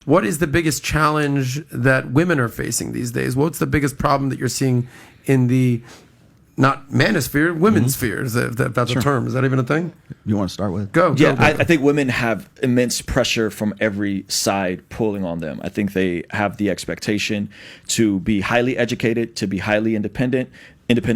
what is the biggest challenge that women are facing these days? What's the biggest problem that you're seeing in the not manosphere, women's spheres, if that's a term. Is that even a thing? You want to start with? Go. I think women have immense pressure from every side pulling on them. I think they have the expectation to be highly educated, to be highly independent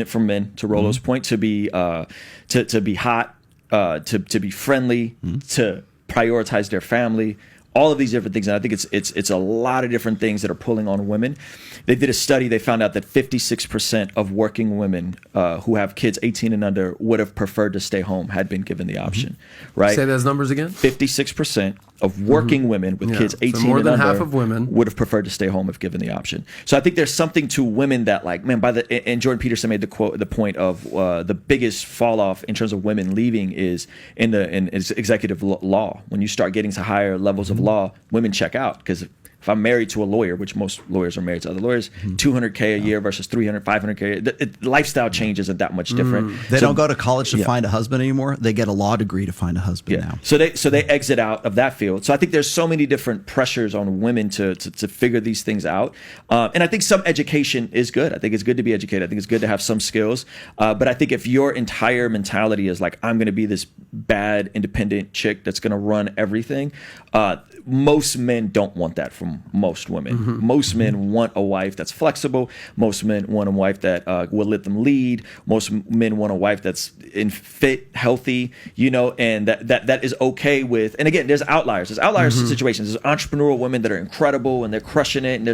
from men, to Rollo's point, to be hot, to be friendly, to prioritize their family. All of these different things, and I think it's a lot of different things that are pulling on women. They did a study. They found out that 56% of working women who have kids 18 and under would have preferred to stay home had been given the option. Right? Say those numbers again. 56% of working women with kids 18 so more and than under half of women would have preferred to stay home if given the option. So I think there's something to women that, like, man, and Jordan Peterson made the point of the biggest fall off in terms of women leaving is in executive law. When you start getting to higher levels of law, women check out, because if I'm married to a lawyer, which most lawyers are married to other lawyers, $200K a year versus $300, $500K, lifestyle change isn't that much different. They don't go to college to find a husband anymore. They get a law degree to find a husband now. So they exit out of that field. So I think there's so many different pressures on women to figure these things out. And I think some education is good. I think it's good to be educated. I think it's good to have some skills. But I think if your entire mentality is like, I'm going to be this bad, independent chick that's going to run everything, most men don't want that from most women. Most men want a wife that's flexible. Most men want a wife that will let them lead. Most men want a wife that's fit, healthy, and that is okay with. And again, there's outliers. There's outliers in situations. There's entrepreneurial women that are incredible and they're crushing it. And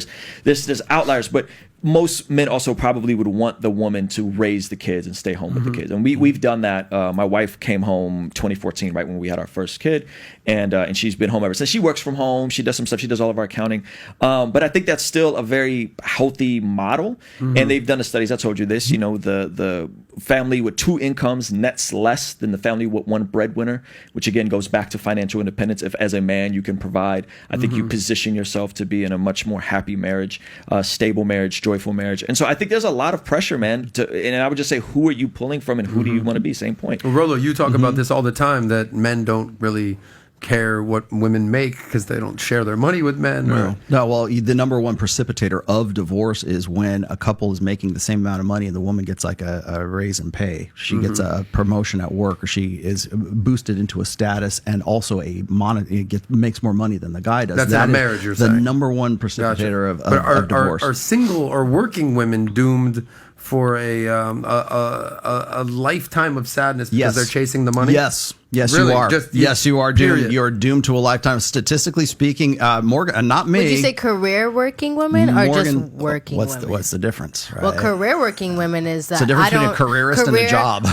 there's outliers, but most men also probably would want the woman to raise the kids and stay home with the kids. And we've done that. My wife came home 2014, right when we had our first kid. And she's been home ever since. She works from home. She does some stuff. She does all of our accounting. But I think that's still a very healthy model. And they've done the studies. I told you this, the family with two incomes nets less than the family with one breadwinner, which again goes back to financial independence. If as a man you can provide, I think you position yourself to be in a much more happy marriage, stable marriage, joyful marriage. And so I think there's a lot of pressure, man. And I would just say, who are you pulling from and who do you want to be? Same point. Well, Rollo, you talk about this all the time, that men don't really care what women make because they don't share their money with men. The number one precipitator of divorce is when a couple is making the same amount of money and the woman gets like a raise in pay. She gets a promotion at work, or she is boosted into a status, and also makes more money than the guy does. That's in a marriage, you're saying. The number one precipitator of divorce. Are single or working women doomed for a lifetime of sadness because they're chasing the money? Yes, really? You are. Yes, you are doomed. You're doomed to a lifetime. Statistically speaking, Morgan, not me. Would you say career working women or just working women? What's the difference? Right? Well, career working women is that it's a difference between a careerist and a job.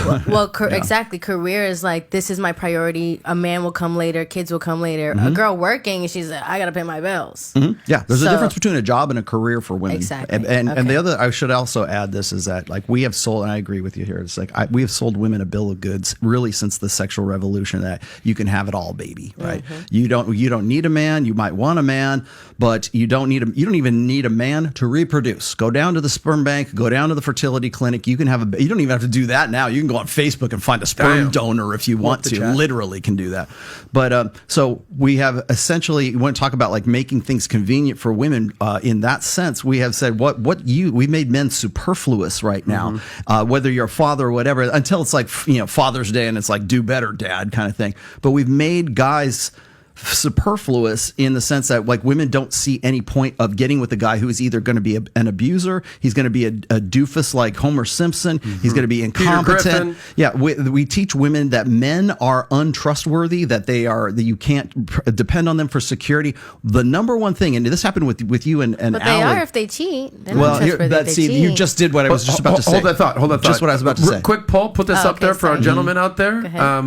Exactly. Career is like, this is my priority. A man will come later. Kids will come later. A girl working, she's like, I got to pay my bills. Yeah, there's a difference between a job and a career for women. Exactly. And the other, I should also add this, is that like we have sold, and I agree with you here, it's like we have sold women a bill of goods really since the sexual revolution, that you can have it all, baby, right? You don't need a man. You might want a man, but you don't even need a man to reproduce. Go down to the sperm bank, go down to the fertility clinic. You can have you don't even have to do that now. You can go on Facebook and find a sperm donor if you want to. Literally can do that. But so we have essentially, you want to talk about like making things convenient for women in that sense. We have said we made men superfluous right now, whether you're a father or whatever, until it's like, Father's Day and it's like, do better, dad, kind of thing. But we've made guys superfluous in the sense that like women don't see any point of getting with a guy who is either going to be an abuser, he's going to be a doofus like Homer Simpson, he's going to be incompetent. We teach women that men are untrustworthy, that you can't depend on them for security. The number one thing, and this happened with you and but they Allie, are if they cheat. You just did what I was just about to say. Hold that thought. Just what I was about to say. Quick poll, put this up there for our gentlemen out there.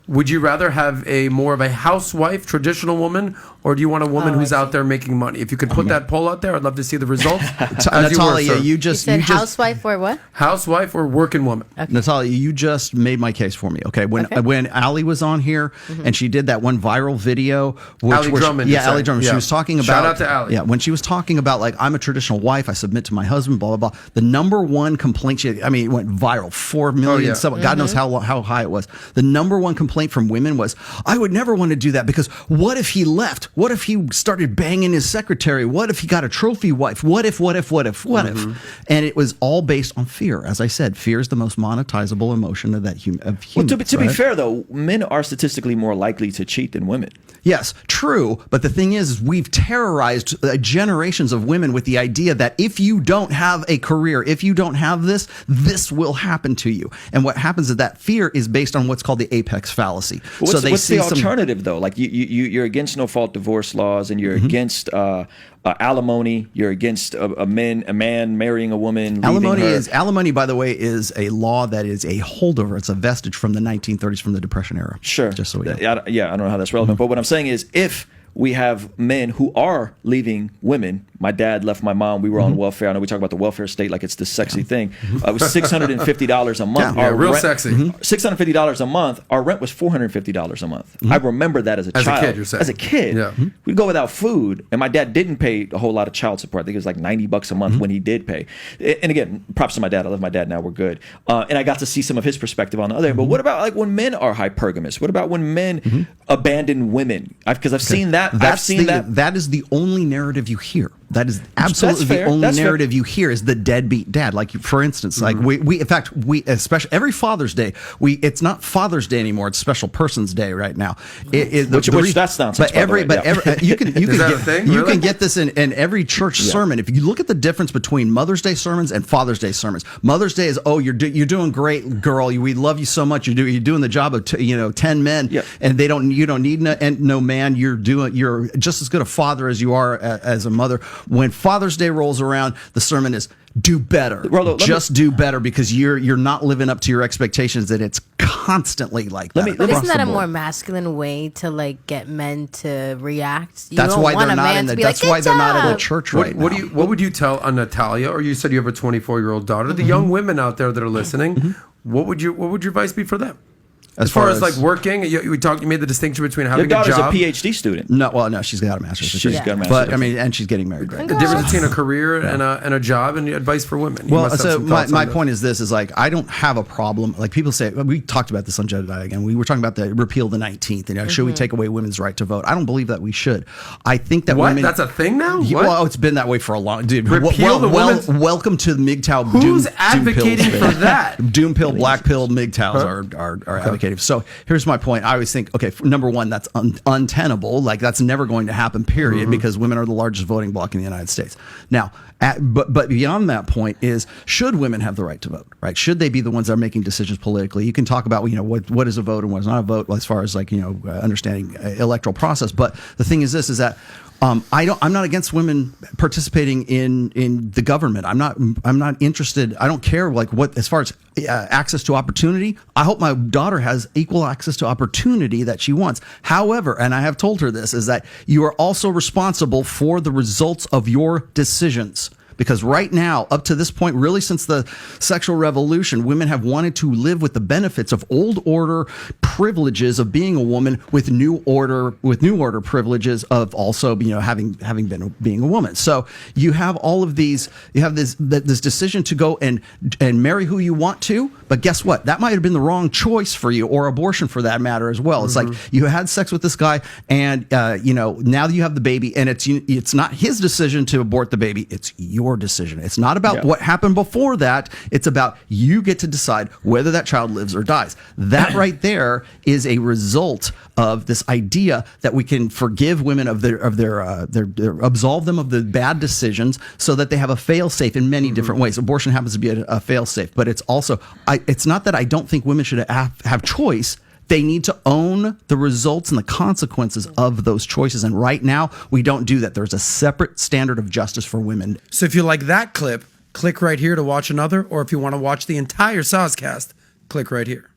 Would you rather have more of a housewife, traditional woman, or do you want a woman who's out there making money? If you could put that poll out there, I'd love to see the results. Natalia, you said housewife or what? Housewife or working woman. Okay. Natalia, you just made my case for me. Okay, when Allie was on here and she did that one viral video, Allie Drummond. Allie Drummond. She was talking about. Shout out to Allie. Yeah, when she was talking about like, I'm a traditional wife, I submit to my husband, blah blah blah. The number one complaint it went viral, 4 million. God knows how high it was. The number one complaint complaint from women was, I would never want to do that because what if he left? What if he started banging his secretary? What if he got a trophy wife? What if? And it was all based on fear. As I said, fear is the most monetizable emotion of humans. Well, to be fair, though, men are statistically more likely to cheat than women. Yes, true. But the thing is we've terrorized generations of women with the idea that if you don't have a career, if you don't have this, this will happen to you. And what happens is that fear is based on what's called the apex fallacy. Well, what's the alternative, though? Like you're against no-fault divorce laws, and you're against alimony. You're against a man marrying a woman. Alimony, by the way, is a law that is a holdover. It's a vestige from the 1930s, from the Depression era. Sure. Just so we know. I don't know how that's relevant, but what I'm saying is, if we have men who are leaving women. My dad left my mom. We were on welfare. I know we talk about the welfare state like it's this sexy thing. It was $650 a month. Yeah, real sexy. $650 a month. Our rent was $450 a month. I remember that as a child. As a kid, you're saying. As a kid. Yeah. We'd go without food, and my dad didn't pay a whole lot of child support. I think it was like $90 a month when he did pay. And again, props to my dad. I love my dad now. We're good. And I got to see some of his perspective on the other end. But what about like when men are hypergamous? What about when men abandon women? Because I've seen that. That is the only narrative you hear. That is absolutely the only narrative you hear is the deadbeat dad. Like, for instance, like we especially every Father's Day, it's not Father's Day anymore. It's Special Persons Day right now. Which that's nonsense. But you can get this in every church sermon. If you look at the difference between Mother's Day sermons and Father's Day sermons, Mother's Day is you're doing great, girl. We love you so much. You're doing the job of 10 men, and you don't need no man. You're just as good a father as you are as a mother. When Father's Day rolls around, the sermon is do better. Rollo, do better because you're not living up to your expectations, and it's constantly like that. But isn't that a more masculine way to like get men to react? That's why they're not in the church right now. What would you tell a Natalia, or you said you have a 24-year-old daughter, the young women out there that are listening, what would your advice be for them? As far as like working, you made the distinction between having a job. Your daughter's a PhD student. No, she's got a master's. She's got a master's. But I mean, and she's getting married right now. The difference between a career and a job, and advice for women. Well, so my point is this: is like I don't have a problem. Like people say, we talked about this on Jedediah again. We were talking about the repeal the 19th. Should we take away women's right to vote? I don't believe that we should. I think that women. That's a thing now. Well, it's been that way for a long. Dude, repeal the women's. Welcome to the MGTOW. Who's advocating for that? Doom pill, black pill, MGTOWs are advocating. So here's my point. I always think, okay, number one, that's untenable. Like that's never going to happen, period, because women are the largest voting bloc in the United States. Now, but beyond that point is, should women have the right to vote, right? Should they be the ones that are making decisions politically? You can talk about, what is a vote and what is not a vote as far as like, understanding electoral process. But the thing is this, is that I'm not against women participating in the government. I'm not interested. I don't care like what as far as access to opportunity. I hope my daughter has equal access to opportunity that she wants. However, and I have told her this, is that you are also responsible for the results of your decisions. Because right now, up to this point, really since the sexual revolution, women have wanted to live with the benefits of old order privileges of being a woman with new order privileges of also having been being a woman. So you have all of these. You have this decision to go and marry who you want to, but guess what? That might have been the wrong choice for you, or abortion for that matter as well. It's like you had sex with this guy, and now you have the baby, and it's not his decision to abort the baby. It's your decision. It's not about what happened before that. It's about you get to decide whether that child lives or dies. That right there is a result of this idea that we can forgive women of their absolve them of the bad decisions so that they have a fail-safe in many different ways. Abortion happens to be a fail-safe, but it's also it's not that I don't think women should have choice. They need to own the results and the consequences of those choices. And right now, we don't do that. There's a separate standard of justice for women. So if you like that clip, click right here to watch another. Or if you want to watch the entire Sozcast, click right here.